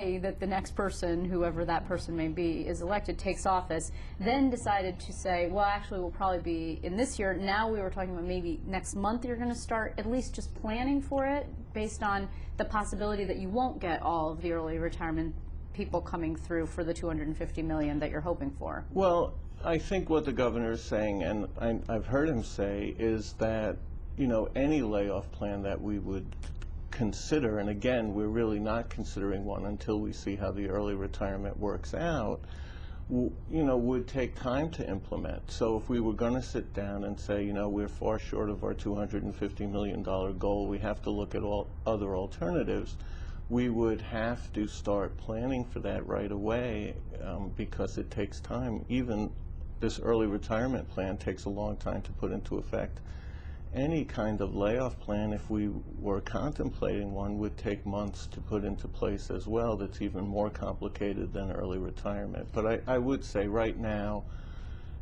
that the next person, whoever that person may be, is elected, takes office, then decided to say, well, actually, we'll probably be in this year. Now we were talking about maybe next month you're going to start at least just planning for it based on the possibility that you won't get all of the early retirement people coming through for the $250 million that you're hoping for. Well, I think what the governor is saying, and I've heard him say, is that, you know, any layoff plan that we would consider, and again, we're really not considering one until we see how the early retirement works out, you know, would take time to implement. So if we were going to sit down and say, you know, we're far short of our $250 million goal, we have to look at all other alternatives, we would have to start planning for that right away, because it takes time. Even this early retirement plan takes a long time to put into effect. Any kind of layoff plan, if we were contemplating one, would take months to put into place as well. That's even more complicated than early retirement. But I would say right now,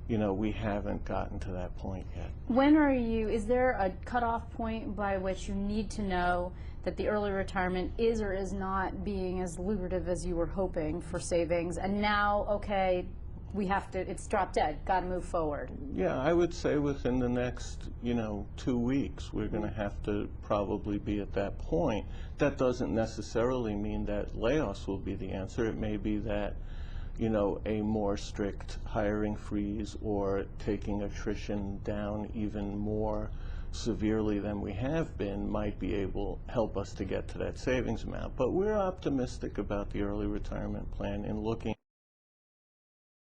you know, we haven't gotten to that point yet. When are you, is there a cutoff point by which you need to know that the early retirement is or is not being as lucrative as you were hoping for savings, and now, okay, we have to, it's drop dead, got to move forward? Yeah, I would say within the next, you know, 2 weeks, we're going to have to probably be at that point. That doesn't necessarily mean that layoffs will be the answer. It may be that, you know, a more strict hiring freeze or taking attrition down even more severely than we have been might be able help us to get to that savings amount. But we're optimistic about the early retirement plan in looking